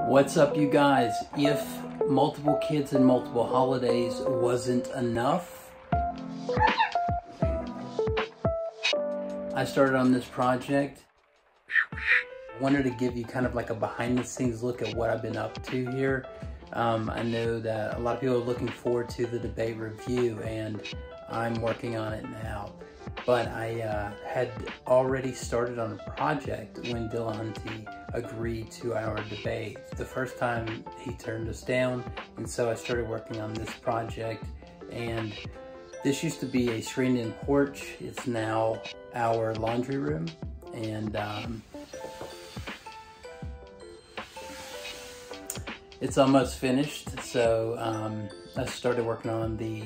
What's up, you guys? If multiple kids and multiple holidays wasn't enough, I started on this project. I wanted to give you kind of like a behind the scenes look at what I've been up to here. I know that a lot of people are looking forward to the debate review, and I'm working on it now. But I had already started on a project when Dillanti agreed to our debate. The first time he turned us down, and so I started working on this project. And this used to be a screened-in porch. It's now our laundry room, and it's almost finished. So I started working on the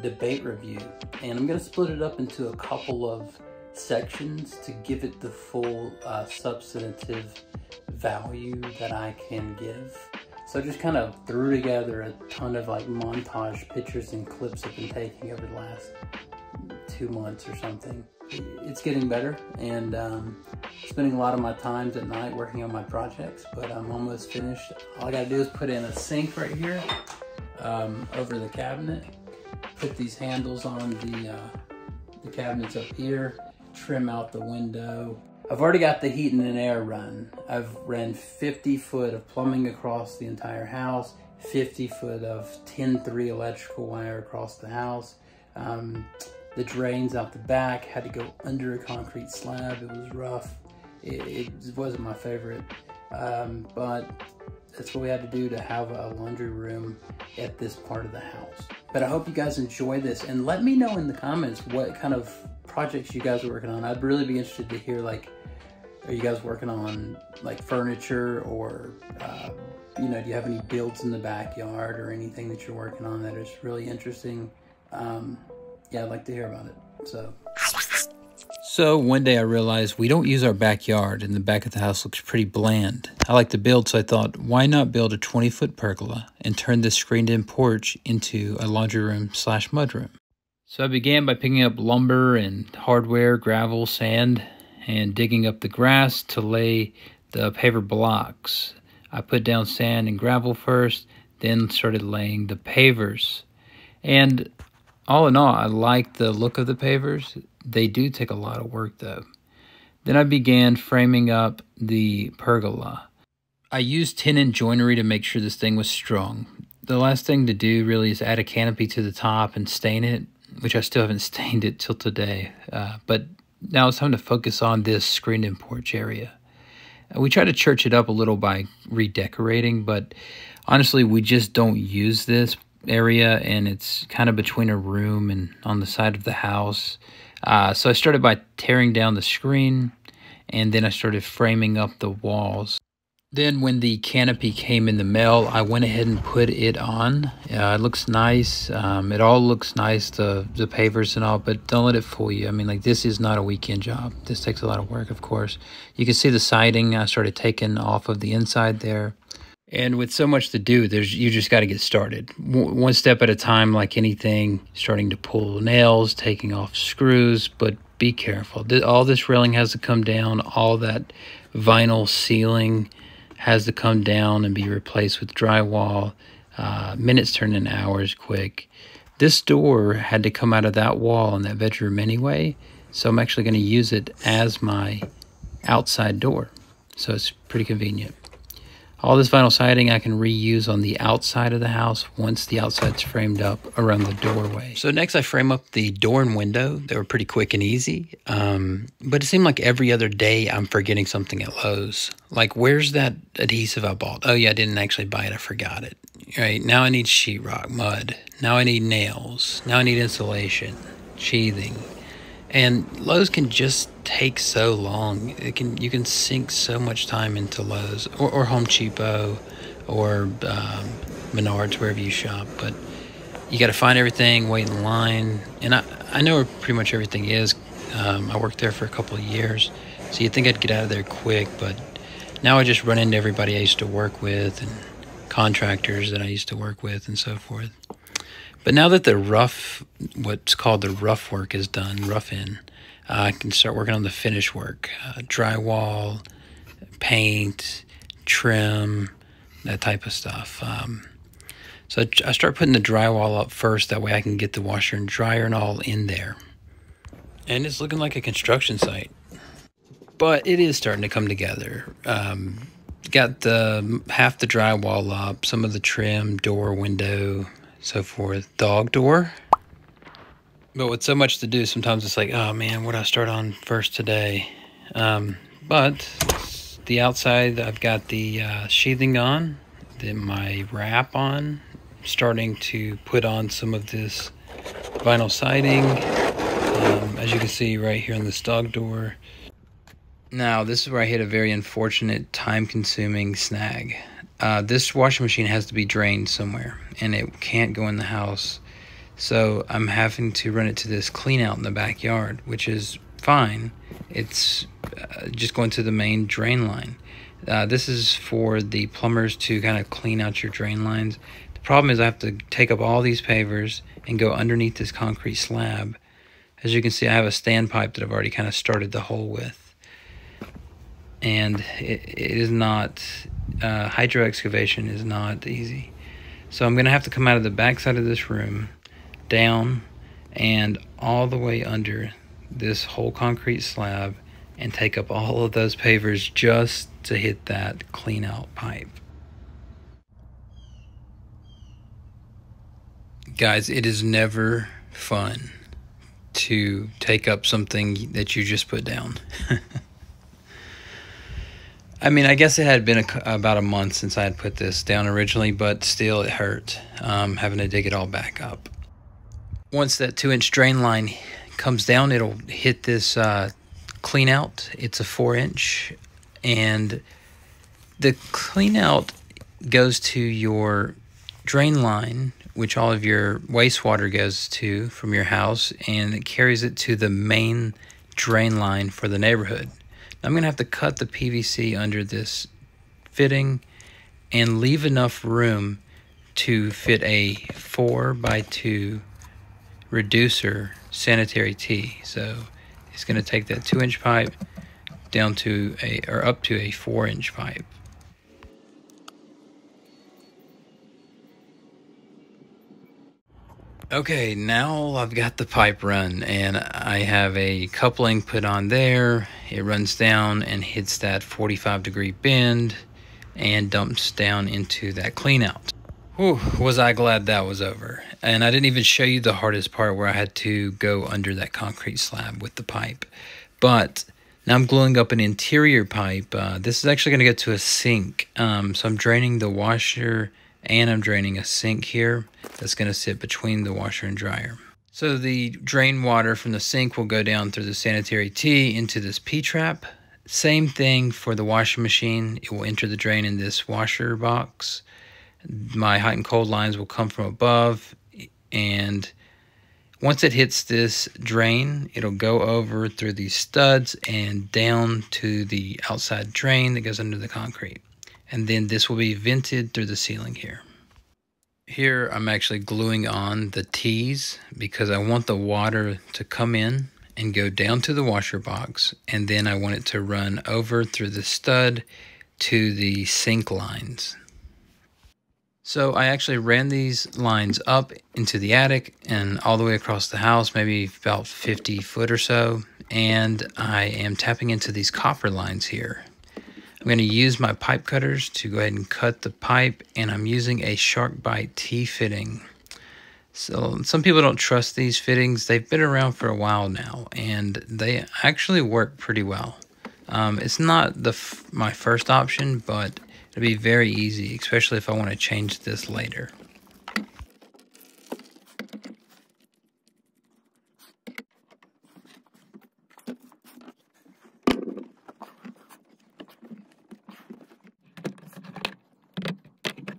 debate review, and I'm going to split it up into a couple of sections to give it the full substantive value that I can give. So I just kind of threw together a ton of like montage pictures and clips I've been taking over the last 2 months or something. It's getting better, and spending a lot of my times at night working on my projects, but I'm almost finished. All I gotta do is put in a sink right here over the cabinet, put these handles on the cabinets up here, trim out the window. I've already got the heat and air run. I've ran 50 foot of plumbing across the entire house, 50 foot of 10-3 electrical wire across the house. The drains out the back had to go under a concrete slab. It was rough. It wasn't my favorite, but that's what we had to do to have a laundry room at this part of the house. But I hope you guys enjoy this, and let me know in the comments what kind of projects you guys are working on. I'd really be interested to hear, like, are you guys working on like furniture, or you know, do you have any builds in the backyard or anything that you're working on that is really interesting? Yeah, I'd like to hear about it. So one day I realized we don't use our backyard, and the back of the house looks pretty bland. I like to build, so I thought, why not build a 20-foot pergola and turn this screened-in porch into a laundry room / mudroom? So I began by picking up lumber and hardware, gravel, sand, and digging up the grass to lay the paver blocks. I put down sand and gravel first, then started laying the pavers. And all in all, I like the look of the pavers. They do take a lot of work though. Then I began framing up the pergola. I used 10-inch joinery to make sure this thing was strong. The last thing to do really is add a canopy to the top and stain it, which I still haven't stained it till today. But now it's time to focus on this screened-in porch area. We try to church it up a little by redecorating, but honestly, we just don't use this area, and it's kind of between a room and on the side of the house. So I started by tearing down the screen, and then I started framing up the walls. Then when the canopy came in the mail, I went ahead and put it on. It looks nice. It all looks nice, the pavers and all, but don't let it fool you. I mean, like, this is not a weekend job. This takes a lot of work, of course. You can see the siding I started taking off of the inside there. And with so much to do, you just got to get started. One step at a time, like anything, starting to pull nails, taking off screws, but be careful. All this railing has to come down. All that vinyl ceiling has to come down and be replaced with drywall. Minutes turn into hours quick. This door had to come out of that wall in that bedroom anyway, so I'm actually going to use it as my outside door. So it's pretty convenient. All this vinyl siding I can reuse on the outside of the house once the outside's framed up around the doorway. So next I frame up the door and window. They were pretty quick and easy. But it seemed like every other day I'm forgetting something at Lowe's. Like, where's that adhesive I bought? Oh yeah, I didn't actually buy it. I forgot it. Right, now I need sheetrock, mud. Now I need nails. Now I need insulation, sheathing. And Lowe's can just take so long. You can sink so much time into Lowe's or Home Depot or Menards, wherever you shop. But you got to find everything, wait in line. And I know where pretty much everything is. I worked there for a couple of years, so you'd think I'd get out of there quick. But now I just run into everybody I used to work with and contractors that I used to work with and so forth. But now that what's called the rough work is done, rough-in, I can start working on the finish work. Drywall, paint, trim, that type of stuff. So I start putting the drywall up first. That way I can get the washer and dryer and all in there. And it's looking like a construction site. But it is starting to come together. Got half the drywall up, some of the trim, door, window, so forth. Dog door. But with so much to do, sometimes it's like, oh man, what do I start on first today? But the outside, I've got the sheathing on, then my wrap on, starting to put on some of this vinyl siding, as you can see right here on this dog door. Now, this is where I hit a very unfortunate, time-consuming snag. This washing machine has to be drained somewhere, and it can't go in the house. So I'm having to run it to this clean out in the backyard, which is fine. It's just going to the main drain line. This is for the plumbers to kind of clean out your drain lines. The problem is I have to take up all these pavers and go underneath this concrete slab. As you can see, I have a standpipe that I've already kind of started the hole with. And it is not, hydro excavation is not easy. So I'm going to have to come out of the back side of this room, down and all the way under this whole concrete slab and take up all of those pavers just to hit that clean out pipe. Guys, it is never fun to take up something that you just put down. I mean, I guess it had been about a month since I had put this down originally, but still it hurt having to dig it all back up. Once that 2-inch drain line comes down, it'll hit this clean out. It's a 4-inch, and the clean out goes to your drain line, which all of your wastewater goes to from your house, and it carries it to the main drain line for the neighborhood. I'm going to have to cut the PVC under this fitting and leave enough room to fit a 4x2 reducer sanitary tee. So it's going to take that 2-inch pipe down to up to a 4-inch pipe. Okay, now I've got the pipe run, and I have a coupling put on there. It runs down and hits that 45-degree bend and dumps down into that clean out. Whew, was I glad that was over. And I didn't even show you the hardest part where I had to go under that concrete slab with the pipe. But now I'm gluing up an interior pipe. This is actually going to go to a sink. So I'm draining the washer and I'm draining a sink here that's going to sit between the washer and dryer. So the drain water from the sink will go down through the sanitary tee into this P-trap. Same thing for the washing machine. It will enter the drain in this washer box. My hot and cold lines will come from above, and once it hits this drain, it'll go over through these studs and down to the outside drain that goes under the concrete. And then this will be vented through the ceiling here. Here I'm actually gluing on the T's because I want the water to come in and go down to the washer box, and then I want it to run over through the stud to the sink lines. So I actually ran these lines up into the attic and all the way across the house, maybe about 50 foot or so, and I am tapping into these copper lines here. I'm going to use my pipe cutters to go ahead and cut the pipe, and I'm using a SharkBite T-fitting. So some people don't trust these fittings. They've been around for a while now, and they actually work pretty well. It's not my first option, but it'll be very easy, especially if I want to change this later.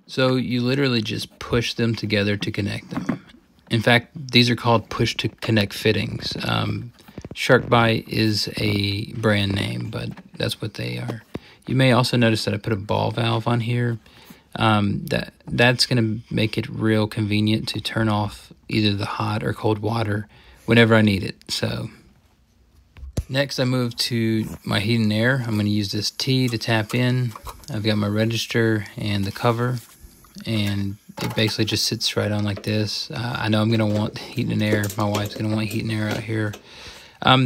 So you literally just push them together to connect them. In fact, these are called push to connect fittings. SharkBite is a brand name, but that's what they are. You may also notice that I put a ball valve on here. That's going to make it real convenient to turn off either the hot or cold water whenever I need it. So Next, I move to my heat and air. I'm going to use this T to tap in. I've got my register and the cover, and it basically just sits right on like this. I know I'm going to want heat and air. My wife's going to want heat and air out here.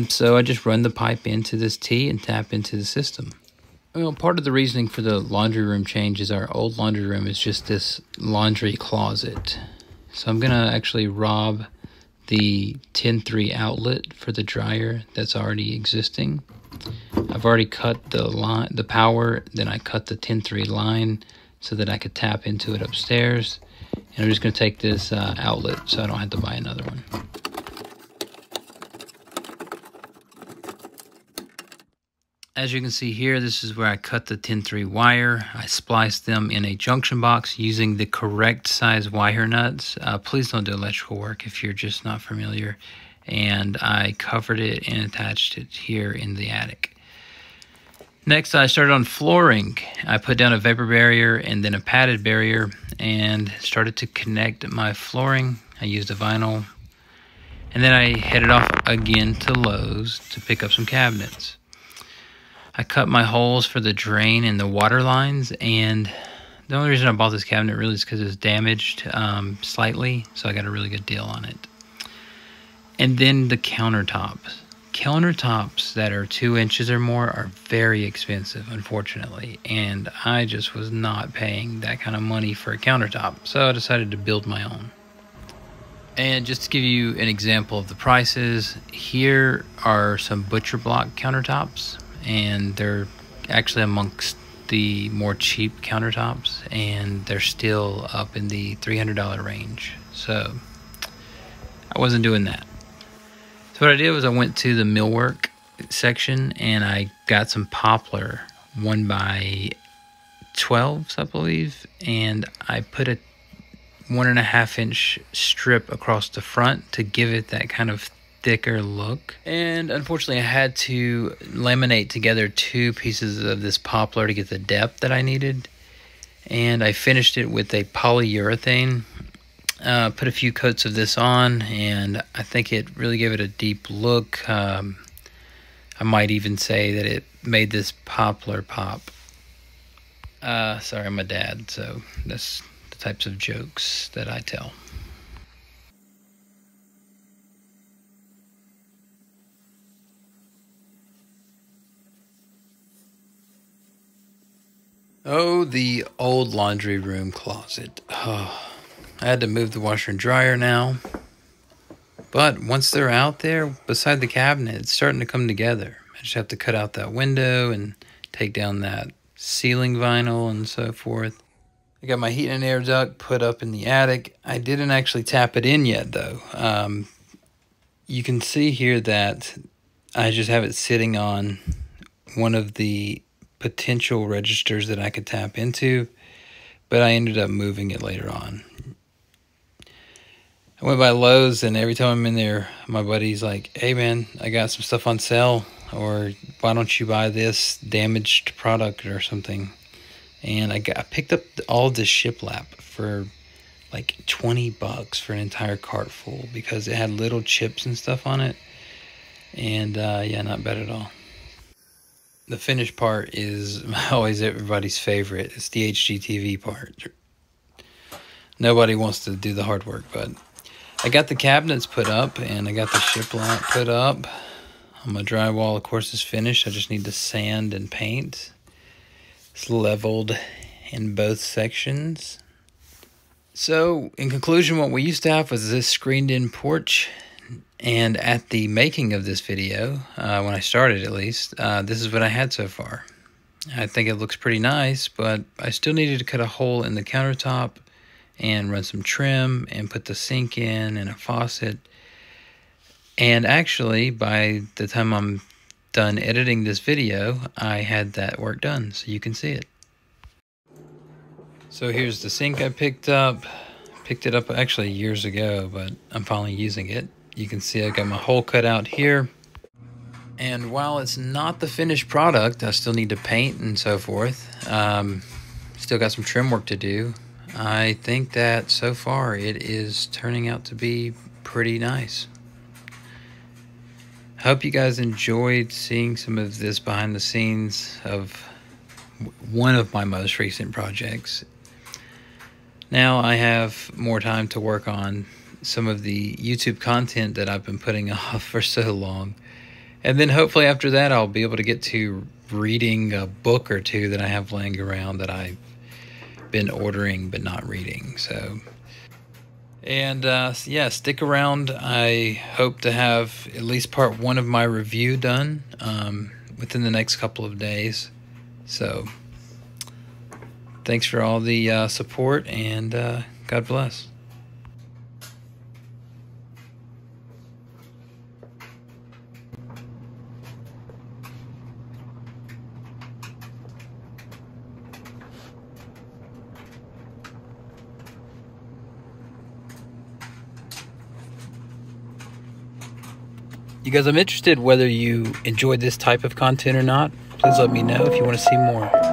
So I just run the pipe into this T and tap into the system. Well, part of the reasoning for the laundry room change is our old laundry room is just this laundry closet. So I'm going to actually rob the 10-3 outlet for the dryer that's already existing. I've already cut the line, the power, then I cut the 10-3 line so that I could tap into it upstairs. And I'm just going to take this outlet so I don't have to buy another one. As you can see here, this is where I cut the 10-3 wire. I spliced them in a junction box using the correct size wire nuts. Please don't do electrical work if you're just not familiar. And I covered it and attached it here in the attic. Next, I started on flooring. I put down a vapor barrier and then a padded barrier and started to connect my flooring. I used a vinyl. And then I headed off again to Lowe's to pick up some cabinets. I cut my holes for the drain and the water lines, and the only reason I bought this cabinet really is because it's damaged slightly, so I got a really good deal on it. And then the countertops. Countertops that are 2 inches or more are very expensive, unfortunately, and I just was not paying that kind of money for a countertop, so I decided to build my own. And just to give you an example of the prices, here are some butcher block countertops. And they're actually amongst the more cheap countertops, and they're still up in the $300 range. So I wasn't doing that. So what I did was I went to the millwork section and I got some poplar 1x12s, I believe, and I put a 1.5 inch strip across the front to give it that kind of thicker look. And unfortunately I had to laminate together 2 pieces of this poplar to get the depth that I needed, and I finished it with a polyurethane. Put a few coats of this on, and I think it really gave it a deep look. I might even say that it made this poplar pop. Sorry, I'm a dad, so that's the types of jokes that I tell. Oh, the old laundry room closet. Oh, I had to move the washer and dryer now. But once they're out there beside the cabinet, it's starting to come together. I just have to cut out that window and take down that ceiling vinyl and so forth. I got my heat and air duct put up in the attic. I didn't actually tap it in yet, though. You can see here that I just have it sitting on one of the potential registers that I could tap into, but I ended up moving it later on. I went by Lowe's, and every time I'm in there, my buddy's like, "Hey man, I got some stuff on sale, or why don't you buy this damaged product or something?" And I picked up all this shiplap for like $20 for an entire cart full because it had little chips and stuff on it. And yeah, not bad at all. The finished part is always everybody's favorite. It's the HGTV part. Nobody wants to do the hard work, but I got the cabinets put up and I got the shiplap put up. My drywall, of course, is finished. I just need to sand and paint. It's leveled in both sections. So, in conclusion, what we used to have was this screened-in porch. And at the making of this video, when I started at least, this is what I had so far. I think it looks pretty nice, but I still needed to cut a hole in the countertop and run some trim and put the sink in and a faucet. And actually, by the time I'm done editing this video, I had that work done, so you can see it. So here's the sink I picked up. Picked it up actually years ago, but I'm finally using it. You can see I got my hole cut out here. And while it's not the finished product, I still need to paint and so forth. Still got some trim work to do. I think that so far it is turning out to be pretty nice. hope you guys enjoyed seeing some of this behind the scenes of one of my most recent projects. Now I have more time to work on some of the YouTube content that I've been putting off for so long. And then hopefully after that, I'll be able to get to reading a book or two that I have laying around that I've been ordering but not reading. So, and yeah, stick around. I hope to have at least part 1 of my review done within the next couple of days. So thanks for all the support, and God bless. You guys, I'm interested whether you enjoyed this type of content or not. Please let me know if you want to see more.